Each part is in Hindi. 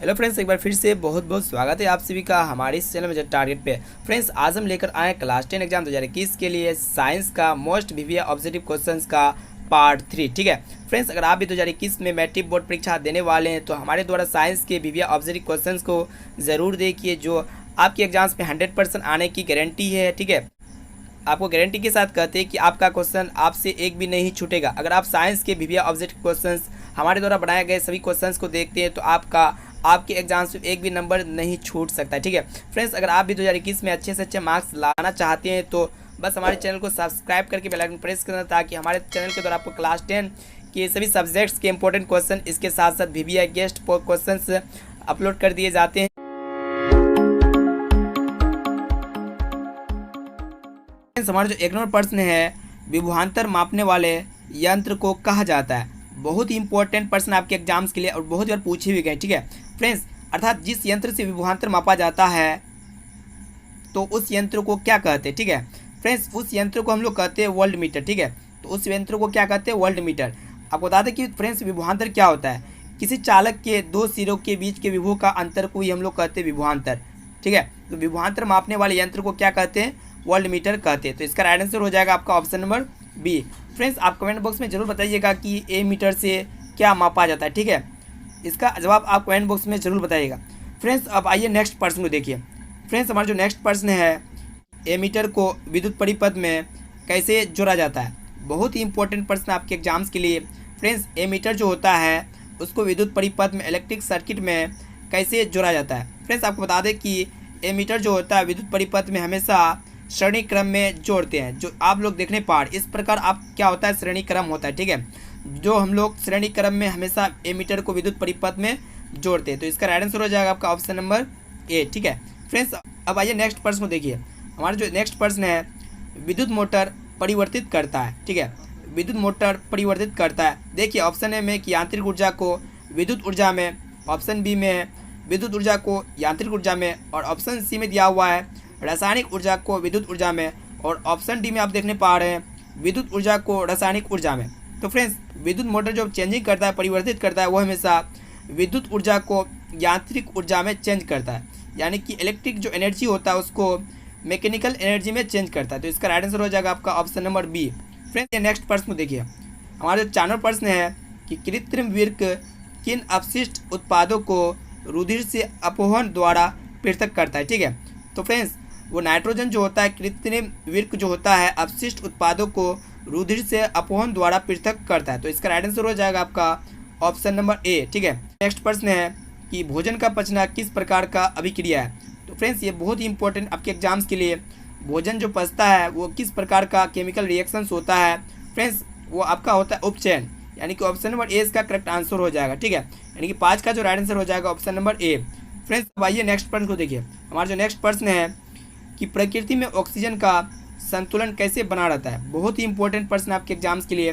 हेलो फ्रेंड्स, एक बार फिर से बहुत बहुत स्वागत है आप सभी का हमारे इस चैनल में टारगेट पे। फ्रेंड्स, आज हम लेकर आए क्लास 10 एग्जाम 2021 के लिए साइंस का मोस्ट वीवीआई ऑब्जेक्टिव क्वेश्चंस का पार्ट 3। ठीक है फ्रेंड्स, अगर आप भी 2021 में मैट्रिक बोर्ड परीक्षा देने वाले हैं तो हमारे द्वारा साइंस के वीवीआई ऑब्जेक्टिव क्वेश्चंस को ज़रूर देखिए, जो आपके एग्जाम्स में 100% आने की गारंटी है। ठीक है, आपको गारंटी के साथ कहते हैं कि आपका क्वेश्चन आपसे एक भी नहीं छूटेगा। अगर आप साइंस के वीवीआई ऑब्जेक्टिव क्वेश्चंस हमारे द्वारा बनाए गए सभी क्वेश्चंस को देखते हैं तो आपके एग्जाम्स में एक भी नंबर नहीं छूट सकता है। ठीक है फ्रेंड्स, अगर आप भी 2021 में अच्छे से अच्छे मार्क्स लाना चाहते हैं तो बस हमारे चैनल को सब्सक्राइब करके बेल आइकन प्रेस करना, ताकि हमारे चैनल के द्वारा आपको क्लास 10 के सभी सब्जेक्ट्स के इंपॉर्टेंट क्वेश्चन, इसके साथ साथ वीवीआई गेस्ट क्वेश्चन अपलोड कर दिए जाते हैं। हमारा जो एक नंबर प्रश्न है, विभवांतर मापने वाले यंत्र को कहा जाता है। बहुत ही इंपॉर्टेंट प्रश्न आपके एग्जाम्स के लिए और बहुत बार पूछे भी गए। ठीक है फ्रेंड्स, अर्थात जिस यंत्र से विभवांतर मापा जाता है तो उस यंत्र को क्या कहते हैं। ठीक है फ्रेंड्स, उस यंत्र को हम लोग कहते हैं वोल्ट मीटर। ठीक है, तो उस यंत्र को क्या कहते हैं, वोल्ट मीटर। आपको बता दें कि फ्रेंड्स विभवांतर क्या होता है, किसी चालक के दो सिरों के बीच के विभव का अंतर को ही हम लोग कहते हैं विभवांतर। ठीक है, तो विभवांतर मापने वाले यंत्र को क्या कहते हैं, वोल्ट मीटर कहते हैं। तो इसका राइट आंसर हो जाएगा आपका ऑप्शन नंबर बी। फ्रेंड्स, आप कमेंट बॉक्स में जरूर बताइएगा कि ए मीटर से क्या मापा जाता है। ठीक है, इसका जवाब आप कमेंट बॉक्स में जरूर बताइएगा। फ्रेंड्स, अब आइए नेक्स्ट प्रश्न को देखिए। फ्रेंड्स, हमारा जो नेक्स्ट प्रश्न है, ए मीटर को विद्युत परिपथ में कैसे जोड़ा जाता है। बहुत ही इंपॉर्टेंट प्रश्न आपके एग्जाम्स के लिए। फ्रेंड्स, ए मीटर जो होता है उसको विद्युत परिपथ में, इलेक्ट्रिक सर्किट में कैसे जोड़ा जाता है। फ्रेंड्स, आपको बता दें कि ए मीटर जो होता है विद्युत परिपथ में हमेशा श्रेणी क्रम में जोड़ते हैं, जो आप लोग देखने पार इस प्रकार आप क्या होता है, श्रेणी क्रम होता है। ठीक है, जो हम लोग श्रेणी क्रम में हमेशा ए मीटर को विद्युत परिपथ में जोड़ते हैं। तो इसका राइट आंसर हो जाएगा आपका ऑप्शन नंबर ए। ठीक है फ्रेंड्स, अब आइए नेक्स्ट प्रश्न को देखिए। हमारा जो नेक्स्ट प्रश्न है, विद्युत मोटर परिवर्तित करता है। ठीक है, विद्युत मोटर परिवर्तित करता है। देखिए ऑप्शन ए में कि यांत्रिक ऊर्जा को विद्युत ऊर्जा में, ऑप्शन बी में विद्युत ऊर्जा को यांत्रिक ऊर्जा में, और ऑप्शन सी में दिया हुआ है रासायनिक ऊर्जा को विद्युत ऊर्जा में, और ऑप्शन डी में आप देखने पा रहे हैं विद्युत ऊर्जा को रासायनिक ऊर्जा में। तो फ्रेंड्स, विद्युत मोटर जो चेंजिंग करता है, परिवर्तित करता है, वो हमेशा विद्युत ऊर्जा को यांत्रिक ऊर्जा में चेंज करता है, यानी कि इलेक्ट्रिक जो एनर्जी होता है उसको मैकेनिकल एनर्जी में चेंज करता है। तो इसका राइट आंसर हो जाएगा आपका ऑप्शन नंबर बी। फ्रेंड्स, ये नेक्स्ट प्रश्न को देखिए। हमारा जो 4 नंबर प्रश्न है कि कृत्रिम विर्क किन अपशिष्ट उत्पादों को रुधिर से अपवहन द्वारा पृथक करता है। ठीक है, तो फ्रेंड्स, वो नाइट्रोजन जो होता है, कृत्रिम विर्क जो होता है अपशिष्ट उत्पादों को रुधिर से अपवहन द्वारा पृथक करता है। तो इसका राइट आंसर हो जाएगा आपका ऑप्शन नंबर ए। ठीक है, नेक्स्ट प्रश्न है कि भोजन का पचना किस प्रकार का अभिक्रिया है। तो फ्रेंड्स, ये बहुत ही इंपॉर्टेंट आपके एग्जाम्स के लिए। भोजन जो पचता है वो किस प्रकार का केमिकल रिएक्शंस होता है। फ्रेंड्स, वो आपका होता है उपचयन, यानी कि ऑप्शन नंबर ए इसका करेक्ट आंसर हो जाएगा। ठीक है, यानी कि 5 का जो राइट आंसर हो जाएगा ऑप्शन नंबर ए। फ्रेंड्स, अब आइए नेक्स्ट प्रश्न को देखिए। हमारा जो नेक्स्ट प्रश्न है कि प्रकृति में ऑक्सीजन का संतुलन कैसे बना रहता है। बहुत ही इंपॉर्टेंट प्रश्न आपके एग्जाम्स के लिए।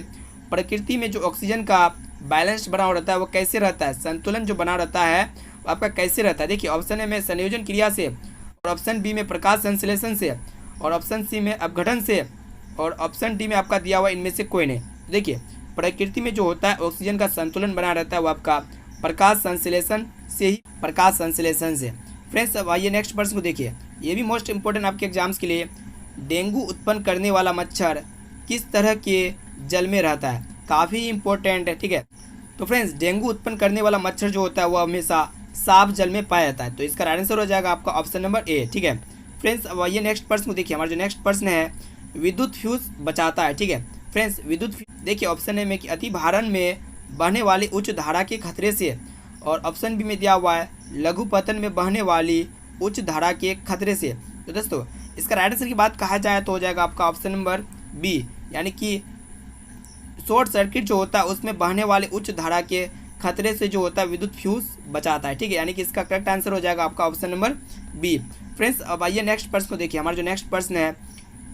प्रकृति में जो ऑक्सीजन का बैलेंस बना रहता है वो कैसे रहता है, संतुलन जो बना रहता है वो आपका कैसे रहता है। देखिए ऑप्शन ए में संयोजन क्रिया से, और ऑप्शन बी में प्रकाश संश्लेषण से, और ऑप्शन सी में अपघटन से, और ऑप्शन डी में आपका दिया हुआ इनमें से कोई नहीं। देखिए प्रकृति में जो होता है ऑक्सीजन का संतुलन बना रहता है वो आपका प्रकाश संश्लेषण से ही, प्रकाश संश्लेषण से। फ्रेंड्स, अब आइए नेक्स्ट प्रश्न को देखिए। ये भी मोस्ट इंपॉर्टेंट आपके एग्जाम्स के लिए। डेंगू उत्पन्न करने वाला मच्छर किस तरह के जल में रहता है, काफ़ी इंपॉर्टेंट है। ठीक है, तो फ्रेंड्स, डेंगू उत्पन्न करने वाला मच्छर जो होता है वो हमेशा साफ जल में पाया जाता है। तो इसका राइट आंसर हो जाएगा आपका ऑप्शन नंबर ए। ठीक है फ्रेंड्स, अब आइए नेक्स्ट प्रश्न को देखिए। हमारा जो नेक्स्ट प्रश्न है, विद्युत फ्यूज बचाता है। ठीक है फ्रेंड्स, विद्युत, देखिए ऑप्शन ए में कि अति भारण में बहने वाली उच्च धारा के खतरे से, और ऑप्शन बी में दिया हुआ है लघु पतन में बहने वाली उच्च धारा के खतरे से। तो दोस्तों, इसका राइट आंसर की बात कहा जाए तो हो जाएगा आपका ऑप्शन नंबर बी, यानी कि शॉर्ट सर्किट जो होता है उसमें बहने वाले उच्च धारा के खतरे से जो होता है विद्युत फ्यूज बचाता है। ठीक है, यानी कि इसका करेक्ट आंसर हो जाएगा आपका ऑप्शन नंबर बी। फ्रेंड्स, अब आइए नेक्स्ट प्रश्न को देखिए। हमारा जो नेक्स्ट प्रश्न है,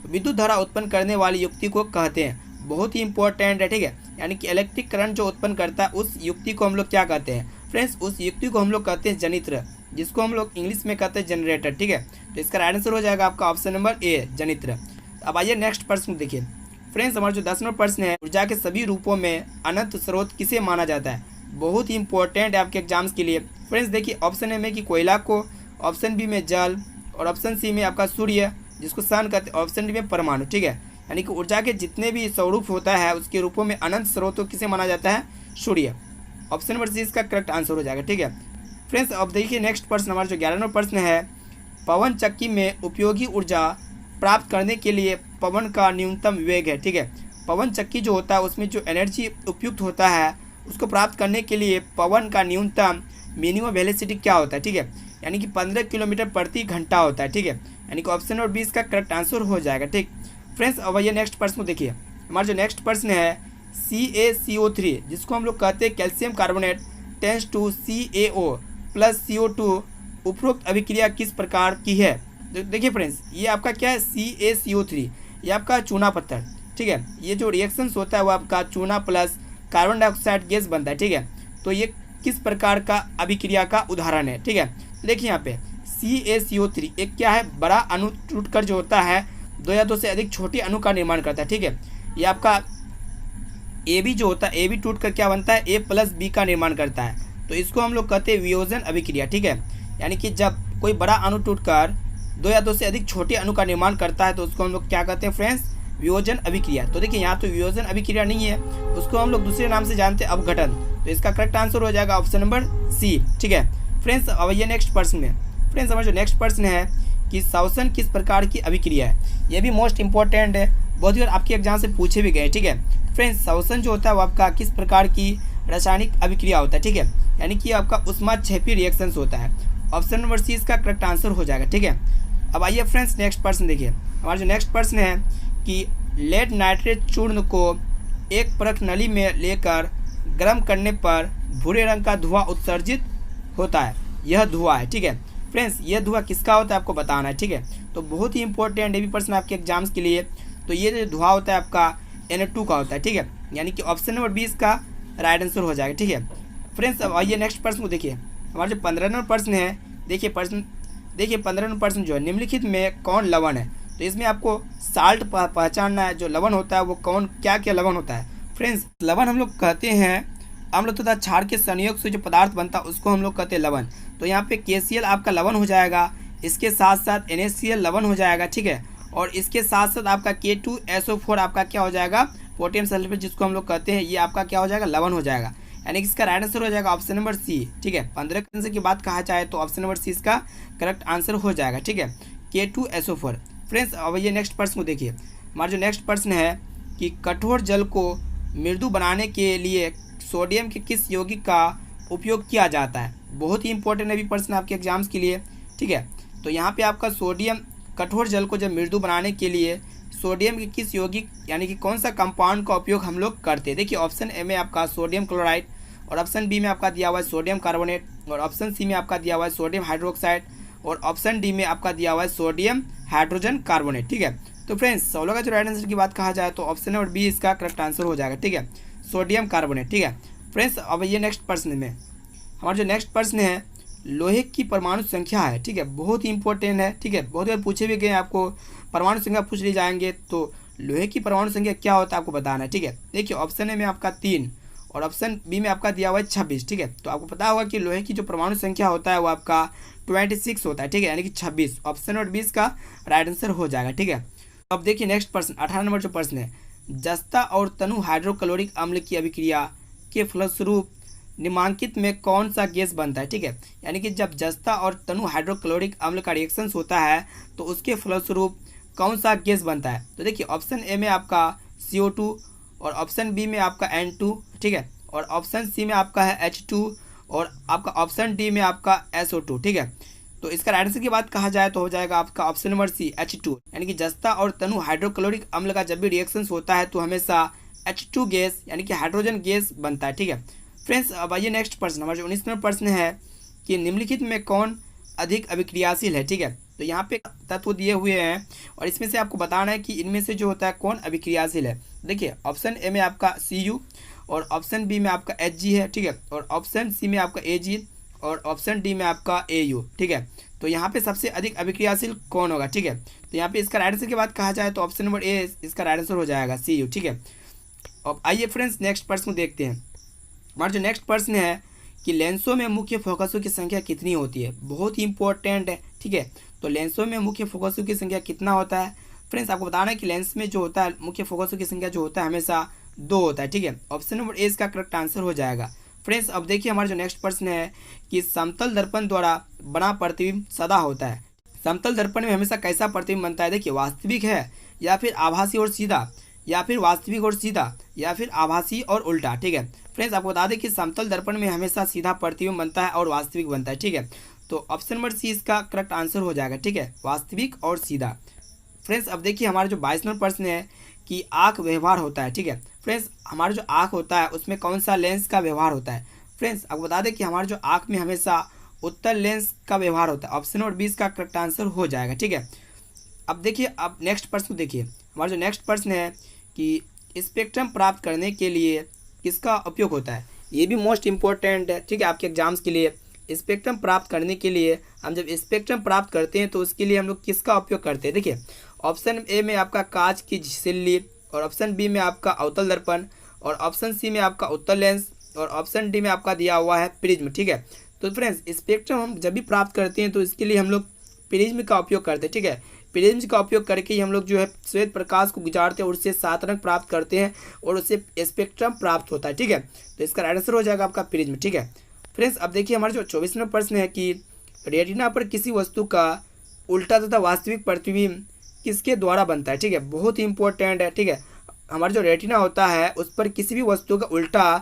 विद्युत धारा उत्पन्न करने वाली युक्ति को कहते हैं। बहुत ही इंपॉर्टेंट है। ठीक है, यानी कि इलेक्ट्रिक करंट जो उत्पन्न करता है उस युक्ति को हम लोग क्या कहते हैं। फ्रेंड्स, उस युक्ति को हम लोग कहते हैं जनित्र, जिसको हम लोग इंग्लिश में कहते हैं जनरेटर। ठीक है, तो इसका राइट आंसर हो जाएगा आपका ऑप्शन नंबर ए, जनित्र। अब आइए नेक्स्ट प्रश्न देखिए। फ्रेंड्स, हमारा जो 10 नंबर प्रश्न है, ऊर्जा के सभी रूपों में अनंत स्रोत किसे माना जाता है। बहुत ही इंपॉर्टेंट है आपके एग्जाम्स के लिए। फ्रेंड्स देखिए ऑप्शन ए में कि कोयला को, ऑप्शन बी में जल, और ऑप्शन सी में आपका सूर्य जिसको सन कहते हैं, ऑप्शन डी में परमाणु। ठीक है, यानी कि ऊर्जा के जितने भी स्वरूप होता है उसके रूपों में अनंत स्रोतों किसे माना जाता है? सूर्य। ऑप्शन नंबर सी इसका करेक्ट आंसर हो जाएगा। ठीक है फ्रेंड्स, अब देखिए नेक्स्ट प्रश्न, हमारा जो 11वां प्रश्न है, पवन चक्की में उपयोगी ऊर्जा प्राप्त करने के लिए पवन का न्यूनतम वेग है। ठीक है, पवन चक्की जो होता है उसमें जो एनर्जी उपयुक्त होता है उसको प्राप्त करने के लिए पवन का न्यूनतम मिनिमम वेलोसिटी क्या होता है? ठीक है, यानी कि 15 किलोमीटर प्रति घंटा होता है। ठीक है, यानी कि ऑप्शन नंबर 20 का करेक्ट आंसर हो जाएगा। ठीक फ्रेंड्स, अब ये नेक्स्ट प्रश्न को देखिए, हमारा जो नेक्स्ट प्रश्न है CaCO3 जिसको हम लोग कहते हैं calcium carbonate tends to CaO plus CO2, उपरोक्त अभिक्रिया किस प्रकार की है? देखिए फ्रेंड्स, ये आपका क्या है? CaCO3, ये आपका चूना पत्थर। ठीक है, ये जो रिएक्शंस होता है वो आपका चूना प्लस कार्बन डाइऑक्साइड गैस बनता है। ठीक है, तो ये किस प्रकार का अभिक्रिया का उदाहरण है? ठीक है, देखिए यहाँ पे CaCO3 एक क्या है? बड़ा अणु टूटकर जो होता है दो या दो से अधिक छोटे अणु का निर्माण करता है। ठीक है, ये आपका AB जो होता है, AB टूट कर क्या बनता है? A प्लस B का निर्माण करता है, तो इसको हम लोग कहते हैं वियोजन अभिक्रिया। ठीक है, यानी कि जब कोई बड़ा अणु टूटकर दो या दो से अधिक छोटे अणु का निर्माण करता है तो उसको हम लोग क्या कहते हैं फ्रेंड्स? वियोजन अभिक्रिया। तो देखिए यहाँ तो वियोजन अभिक्रिया नहीं है, उसको हम लोग दूसरे नाम से जानते हैं अपघटन। तो इसका करेक्ट आंसर हो जाएगा ऑप्शन नंबर सी। ठीक है फ्रेंड्स, अब ये नेक्स्ट प्रश्न में, फ्रेंड्स हमारा जो नेक्स्ट प्रश्न है कि श्वसन किस प्रकार की अभिक्रिया है? ये भी मोस्ट इंपॉर्टेंट है, बहुत बार आपके एग्जाम से पूछे भी गए। ठीक है फ्रेंड्स, श्वसन जो होता है वो आपका किस प्रकार की रासायनिक अभिक्रिया होता है? ठीक है, यानी कि आपका उष्माक्षेपी रिएक्शंस होता है। ऑप्शन नंबर सी इसका करेक्ट आंसर हो जाएगा। ठीक है, अब आइए फ्रेंड्स नेक्स्ट प्रश्न देखिए, हमारा जो नेक्स्ट प्रश्न है कि लेड नाइट्रेट चूर्ण को एक परख नली में लेकर गर्म करने पर भूरे रंग का धुआं उत्सर्जित होता है, यह धुआं है। ठीक है फ्रेंड्स, यह धुआं किसका होता है आपको बताना है। ठीक है, तो बहुत ही इंपॉर्टेंट ये भी प्रश्न आपके एग्जाम्स के लिए। तो ये जो धुआं होता है आपका Na2 का होता है। ठीक है, यानी कि ऑप्शन नंबर 20 का राइट आंसर हो जाएगा। ठीक है फ्रेंड्स, अब आइए नेक्स्ट प्रश्न को देखिए, हमारा जो 15वां प्रश्न है, देखिए 15वां प्रश्न जो है, निम्नलिखित में कौन लवण है? तो इसमें आपको साल्ट पहचानना है, जो लवण होता है वो कौन क्या क्या लवण होता है? फ्रेंड्स, लवण हम लोग कहते हैं अम्ल तथा क्षार के संयोग से जो पदार्थ बनता है उसको हम लोग कहते हैं लवण। तो यहाँ पे KCl आपका लवण हो जाएगा, इसके साथ साथ NaCl लवण हो जाएगा। ठीक है, और इसके साथ साथ आपका K2SO4 आपका क्या हो जाएगा? पोटेशियम सल्फेट जिसको हम लोग कहते हैं, ये आपका क्या हो जाएगा? लवण हो जाएगा, यानी कि इसका राइट आंसर हो जाएगा ऑप्शन नंबर सी। ठीक है, 15 के आंसर की बात कहा जाए तो ऑप्शन नंबर सी इसका करेक्ट आंसर हो जाएगा। ठीक है, K2SO4। फ्रेंड्स, अब ये नेक्स्ट प्रश्न को देखिए, हमारा जो नेक्स्ट प्रश्न है कि कठोर जल को मृदु बनाने के लिए सोडियम के किस यौगिक का उपयोग किया जाता है? बहुत ही इंपॉर्टेंट है भी प्रश्न आपके एग्जाम्स के लिए। ठीक है, तो यहाँ पे आपका सोडियम, कठोर जल को जब मृदु बनाने के लिए सोडियम के किस यौगिक यानी कि कौन सा कंपाउंड का उपयोग हम लोग करते हैं? देखिए ऑप्शन ए में आपका सोडियम क्लोराइड, और ऑप्शन बी में आपका दिया हुआ है सोडियम कार्बोनेट, और ऑप्शन सी में आपका दिया हुआ है सोडियम हाइड्रोक्साइड, और ऑप्शन डी में आपका दिया हुआ है सोडियम हाइड्रोजन कार्बोनेट। ठीक है, तो फ्रेंड्स 16 का जो राइट आंसर की बात कहा जाए तो ऑप्शन नंबर बी इसका करेक्ट आंसर हो जाएगा। ठीक है, सोडियम कार्बोनेट। ठीक है फ्रेंड्स, अब ये नेक्स्ट प्रश्न में, हमारा जो नेक्स्ट प्रश्न है लोहे की परमाणु संख्या है। ठीक है, बहुत ही इंपॉर्टेंट है। ठीक है, बहुत बार पूछे भी गए, आपको परमाणु संख्या पूछ ली जाएंगे, तो लोहे की परमाणु संख्या क्या होता है आपको बताना है। ठीक है, देखिए ऑप्शन ए में आपका 3 और ऑप्शन बी में आपका दिया हुआ है 26। ठीक है, तो आपको पता होगा कि लोहे की जो परमाणु संख्या होता है वो आपका 26 होता है। ठीक है, यानी कि 26, ऑप्शन नंबर 20 का राइट आंसर हो जाएगा। ठीक है, अब देखिए नेक्स्ट प्रश्न 18 नंबर जो प्रश्न है, जस्ता और तनु हाइड्रोक्लोरिक अम्ल की अभिक्रिया के फलस्वरूप निम्नलिखित में कौन सा गैस बनता है? ठीक है, यानी कि जब जस्ता और तनु हाइड्रोक्लोरिक अम्ल का रिएक्शंस होता है तो उसके फलस्वरूप कौन सा गैस बनता है? तो देखिए ऑप्शन ए में आपका CO2, और ऑप्शन बी में आपका N2। ठीक है, और ऑप्शन सी में आपका है H2, और आपका ऑप्शन डी में आपका SO2। ठीक है, तो इसका राइट आंसर की बात कहा जाए तो हो जाएगा आपका ऑप्शन नंबर सी H2, यानी कि जस्ता और तनु हाइड्रोक्लोरिक अम्ल का जब भी रिएक्शंस होता है तो हमेशा H2 गैस यानी कि हाइड्रोजन गैस बनता है। ठीक है फ्रेंड्स, अब आइए नेक्स्ट प्रश्न, हमारा जो 19वां प्रश्न है कि निम्नलिखित में कौन अधिक अभिक्रियाशील है? ठीक है, तो यहाँ पे तत्व दिए हुए हैं और इसमें से आपको बताना है कि इनमें से जो होता है कौन अभिक्रियाशील है। देखिए ऑप्शन ए में आपका Cu, और ऑप्शन बी में आपका Hg है। ठीक है, और ऑप्शन सी में आपका Ag, और ऑप्शन डी में आपका Au। ठीक है, तो यहाँ पे सबसे अधिक अभिक्रियाशील कौन होगा? ठीक है, तो यहाँ पे इसका राइट आंसर की बात कहा जाए तो ऑप्शन नंबर ए इसका राइट आंसर हो जाएगा Cu। ठीक है, अब आइए फ्रेंड्स नेक्स्ट प्रश्न को देखते हैं, हमारा जो नेक्स्ट प्रश्न है कि लेंसों में मुख्य फोकसों की संख्या कितनी होती है, बहुत ही इंपॉर्टेंट है। ठीक है, तो लेंसों में मुख्य फोकसों की संख्या कितना होता है फ्रेंड्स, आपको बताना है कि लेंस में जो होता है मुख्य फोकसों की संख्या जो होता है हमेशा 2 होता है। ठीक है, ऑप्शन नंबर ए इसका करेक्ट आंसर हो जाएगा। फ्रेंड्स अब देखिए हमारा जो नेक्स्ट प्रश्न है कि समतल दर्पण द्वारा बना प्रतिबिंब सदा होता है। समतल दर्पण में हमेशा कैसा प्रतिबिंब बनता है, देखिए वास्तविक है या फिर आभासी और सीधा, या फिर वास्तविक और सीधा, या फिर आभासी और उल्टा। ठीक है फ्रेंड्स, आपको बता दें कि समतल दर्पण में हमेशा सीधा प्रतिबिंब बनता है और वास्तविक बनता है। ठीक है, तो ऑप्शन नंबर सी इसका करेक्ट आंसर हो जाएगा। ठीक है, वास्तविक और सीधा। फ्रेंड्स अब देखिए हमारा जो 22 नंबर प्रश्न है कि आँख व्यवहार होता है। ठीक है फ्रेंड्स, हमारा जो आँख होता है उसमें कौन सा लेंस का व्यवहार होता है। फ्रेंड्स आपको बता दें कि हमारे जो आँख में हमेशा उत्तल लेंस का व्यवहार होता है। ऑप्शन नंबर 20 का करेक्ट आंसर हो जाएगा। ठीक है, अब देखिए अब नेक्स्ट प्रश्न देखिए, हमारा जो नेक्स्ट प्रश्न है कि स्पेक्ट्रम प्राप्त करने के लिए किसका उपयोग होता है, ये भी मोस्ट इम्पोर्टेंट है। ठीक है, आपके एग्जाम्स के लिए स्पेक्ट्रम प्राप्त करने के लिए हम जब स्पेक्ट्रम प्राप्त करते हैं तो उसके लिए हम लोग किसका उपयोग करते हैं। देखिए ऑप्शन ए में आपका कांच की झिल्ली, और ऑप्शन बी में आपका अवतल दर्पण, और ऑप्शन सी में आपका उत्तल लेंस, और ऑप्शन डी में आपका दिया हुआ है प्रिज्म। ठीक है, तो फ्रेंड्स स्पेक्ट्रम हम जब भी प्राप्त करते हैं तो इसके लिए हम लोग प्रिज्म का उपयोग करते हैं। ठीक है, प्रिज्म का उपयोग करके ही हम लोग जो है श्वेत प्रकाश को गुजारते हैं और उससे 7 रंग प्राप्त करते हैं और उससे स्पेक्ट्रम प्राप्त होता है। ठीक है, तो इसका आंसर हो जाएगा आपका प्रिज्म। ठीक है फ्रेंड्स, अब देखिए हमारा जो 24 नंबर प्रश्न है कि रेटिना पर किसी वस्तु का उल्टा तथा वास्तविक प्रतिबिंब किसके द्वारा बनता है। ठीक है, बहुत ही इंपॉर्टेंट है। ठीक है, हमारा जो रेटिना होता है उस पर किसी भी वस्तु का उल्टा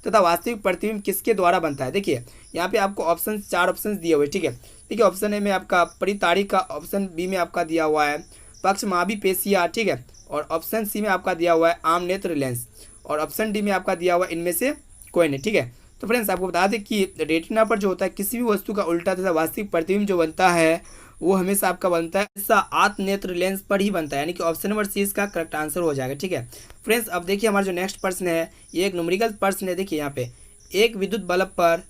तथा वास्तविक प्रतिबिंब किसके द्वारा बनता है। देखिए यहाँ पे आपको ऑप्शन 4 ऑप्शन दिए हुए। ठीक है, देखिए ऑप्शन ए में आपका परिताड़ी का, ऑप्शन बी में आपका दिया हुआ है पक्षमाभी पेशिया। ठीक है, और ऑप्शन सी में आपका दिया हुआ है आम नेत्र लेंस, और ऑप्शन डी में आपका दिया हुआ है इनमें से कोई नहीं। ठीक है, तो फ्रेंड्स आपको बता दें कि रेटिना पर जो होता है किसी भी वस्तु का उल्टा तथा वास्तविक प्रतिबिंब जो बनता है वो हमेशा आपका बनता है ऐसा आत्म नेत्र लेंस पर ही बनता है, यानी कि ऑप्शन नंबर सी इसका करेक्ट आंसर हो जाएगा। ठीक है फ्रेंड्स, अब देखिए हमारा जो नेक्स्ट प्रश्न है ये एक न्यूमेरिकल प्रश्न है। देखिए यहाँ पे एक विद्युत बल्ब पर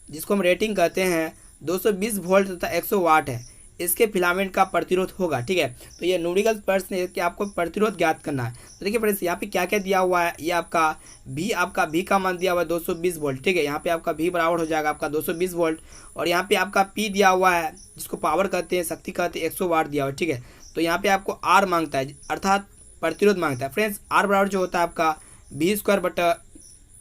जिसको हम रेटिंग कहते हैं 220 वोल्ट तथा 100 वाट है, इसके फिलामेंट का प्रतिरोध होगा। ठीक है, तो ये न्यूमेरिकल प्रश्न है कि आपको प्रतिरोध ज्ञात करना है। तो देखिए फ्रेंड्स यहाँ पे क्या क्या दिया हुआ है, ये आपका भी का मान दिया हुआ है 220 वोल्ट। ठीक है, यहाँ पे आपका भी बराबर हो जाएगा आपका 220 वोल्ट, और यहाँ पे आपका पी दिया हुआ है जिसको पावर कहते हैं, शक्ति कहते हैं, 100 वाट दिया हुआ है। ठीक है, तो यहाँ पे आपको आर मांगता है अर्थात प्रतिरोध मांगता है। फ्रेंड्स आर बराबर जो होता है आपका V² बटा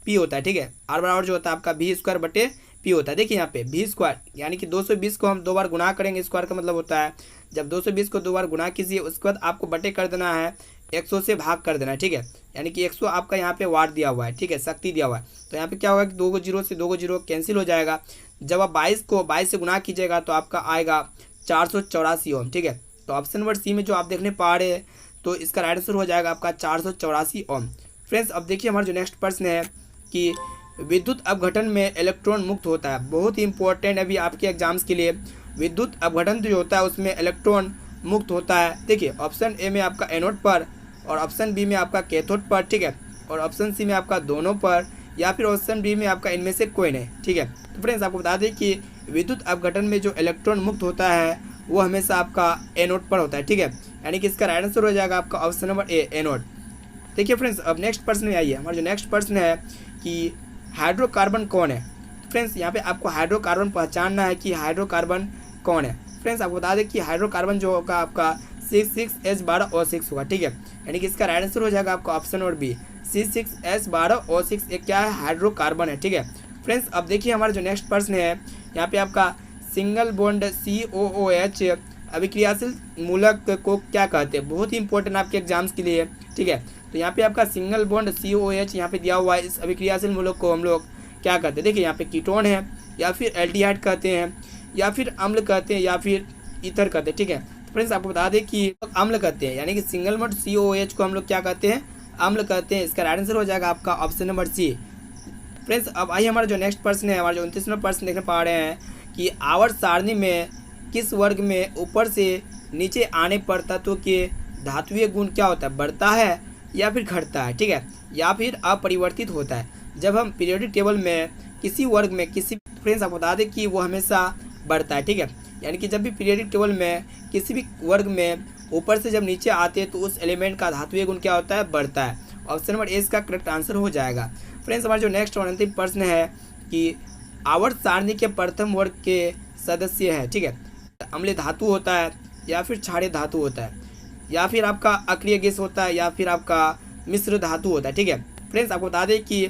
पी होता है। ठीक है, आर बराबर जो होता है आपका V² बटे पी होता है। देखिए यहाँ पे V² यानी कि 220 को हम 2 बार गुना करेंगे, स्क्वायर का मतलब होता है जब 220 को 2 बार गुना कीजिए उसके बाद आपको बटे कर देना है 100 से भाग कर देना है। ठीक है, यानी कि 100 आपका यहाँ पे वाट दिया हुआ है। ठीक है, शक्ति दिया हुआ है, तो यहाँ पे क्या होगा कि 2 जीरो से 2 जीरो कैंसिल हो जाएगा। जब आप 22 को 22 से गुना कीजिएगा तो आपका आएगा 484 ओम। ठीक है, तो ऑप्शन नंबर सी में जो आप देखने पा रहे हैं तो इसका राइट आंसर हो जाएगा आपका 484 ओम। फ्रेंड्स अब देखिए हमारा जो नेक्स्ट प्रश्न है कि विद्युत अपघटन में इलेक्ट्रॉन मुक्त होता है, बहुत ही इंपॉर्टेंट अभी आपके एग्जाम्स के लिए। विद्युत अपघटन जो होता है उसमें इलेक्ट्रॉन मुक्त होता है। देखिए ऑप्शन ए में आपका एनोड पर, और ऑप्शन बी में आपका कैथोड पर। ठीक है, और ऑप्शन सी में आपका दोनों पर, या फिर ऑप्शन डी में आपका इनमें से कोई नहीं। ठीक है, तो फ्रेंड्स आपको बता दें कि विद्युत अपघटन में जो इलेक्ट्रॉन मुक्त होता है वो हमेशा आपका एनोड पर होता है। ठीक है, यानी कि इसका राइट आंसर हो जाएगा आपका ऑप्शन नंबर ए एनोड। देखिए फ्रेंड्स अब नेक्स्ट प्रश्न में आइए, हमारा जो नेक्स्ट प्रश्न है कि हाइड्रोकार्बन कौन है। फ्रेंड्स यहाँ पे आपको हाइड्रोकार्बन पहचानना है कि हाइड्रोकार्बन कौन है। फ्रेंड्स आपको बता दें कि हाइड्रोकार्बन जो होगा आपका C6H12O6 होगा। ठीक है, यानी कि इसका राइट आंसर हो जाएगा आपका ऑप्शन नंबर बी C6H12O6 एक क्या है, हाइड्रोकार्बन है। ठीक है फ्रेंड्स अब देखिए हमारा जो नेक्स्ट प्रश्न है यहाँ पे आपका सिंगल बॉन्ड COOH अभिक्रियाशील मूलक को क्या कहते हैं, बहुत ही इंपॉर्टेंट आपके एग्जाम्स के लिए। ठीक है, तो यहाँ पे आपका सिंगल बॉन्ड COOH यहाँ पे दिया हुआ है, इस अभिक्रियाशील मूलक को हम लोग क्या कहते हैं। देखिए यहाँ पे कीटोन है, या फिर एल्डिहाइड कहते हैं, या फिर अम्ल कहते हैं, या फिर ईथर कहते हैं। ठीक है, फ्रेंड्स आपको बता दें कि अम्ल कहते हैं, यानी कि सिंगल बॉन्ड COOH को हम लोग क्या कहते हैं, अम्ल कहते हैं। इसका राइट आंसर हो जाएगा आपका ऑप्शन नंबर सी। फ्रेंड्स अब आइए हमारा जो नेक्स्ट प्रश्न है, हमारा जो 29 नंबर प्रश्न देखने पा रहे हैं कि आवर्त सारणी में किस वर्ग में ऊपर से नीचे आने पर तत्व के धात्विक गुण क्या होता है, बढ़ता है या फिर घटता है। ठीक है, या फिर अपरिवर्तित होता है। जब हम पीरियोडिक टेबल में किसी वर्ग में किसी, फ्रेंड्स आपको बता दें कि वो हमेशा बढ़ता है। ठीक है, यानी कि जब भी पीरियोडिक टेबल में किसी भी वर्ग में ऊपर से जब नीचे आते हैं तो उस एलिमेंट का धात्विक गुण क्या होता है, बढ़ता है। ऑप्शन नंबर ए इसका करेक्ट आंसर हो जाएगा। फ्रेंड्स हमारा जो नेक्स्ट और अंतिम प्रश्न है कि आवर्त सारणी के प्रथम वर्ग के सदस्य है, ठीक है। अम्लीय धातु होता है या फिर क्षारीय धातु होता है या फिर आपका अक्रिय गैस होता है या फिर आपका मिश्र धातु होता है, ठीक है। फ्रेंड्स आपको बता दें कि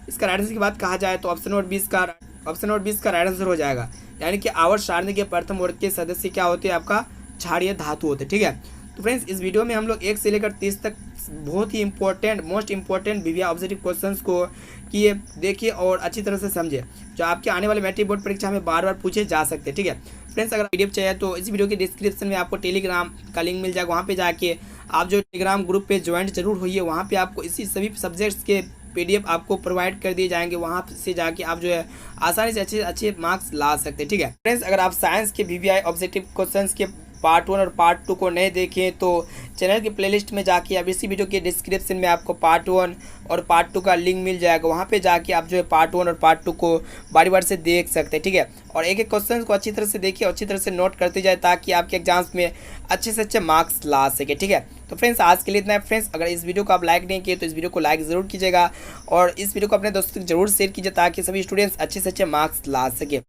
इसका राइट आंसर की बात कहा जाए तो ऑप्शन नंबर 20 का राइट आंसर हो जाएगा। यानी कि आवर्त सारणी के प्रथम वर्ग के सदस्य क्या होते हैं, आपका क्षारीय धातु होते हैं, ठीक है। तो फ्रेंड्स इस वीडियो में हम लोग 1 से लेकर 30 तक बहुत ही most important Viviya objective questions को किए, देखिए और अच्छी तरह से समझे, जो आपके आने वाले मैट्रिक बोर्ड परीक्षा में बार बार पूछे जा सकते हैं, ठीक है। फ्रेंड्स अगर पीडीएफ चाहिए तो इस वीडियो के डिस्क्रिप्शन में आपको टेलीग्राम का लिंक मिल जाएगा, वहाँ पे जाके आप जो टेलीग्राम ग्रुप पे ज्वाइन जरूर होइए। वहाँ पे आपको इसी सभी सब्जेक्ट्स के पीडीएफ आपको प्रोवाइड कर दिए जाएंगे, वहाँ से जाके आप जो है आसानी से अच्छे मार्क्स ला सकते हैं, ठीक है। फ्रेंड्स अगर आप साइंस के वीवीआई ऑब्जेक्टिव क्वेश्चंस के पार्ट 1 और पार्ट 2 को नहीं देखें तो चैनल की प्लेलिस्ट में जाके अब इसी वीडियो के डिस्क्रिप्शन में आपको पार्ट 1 और पार्ट 2 का लिंक मिल जाएगा, वहाँ पे जाके आप जो है पार्ट 1 और पार्ट 2 को बारी बारी से देख सकते हैं, ठीक है। और एक एक क्वेश्चन को अच्छी तरह से देखिए, अच्छी तरह से नोट करते जाए ताकि आपके एग्जाम्स में अच्छे से अच्छे मार्क्स ला सके, ठीक है। तो फ्रेंड्स आज के लिए इतना है। फ्रेंड्स अगर इस वीडियो को आप लाइक नहीं किए तो इस वीडियो को लाइक ज़रूर कीजिएगा और इस वीडियो को अपने दोस्तों को जरूर शेयर कीजिए ताकि सभी स्टूडेंट्स अच्छे से अच्छे मार्क्स ला सके।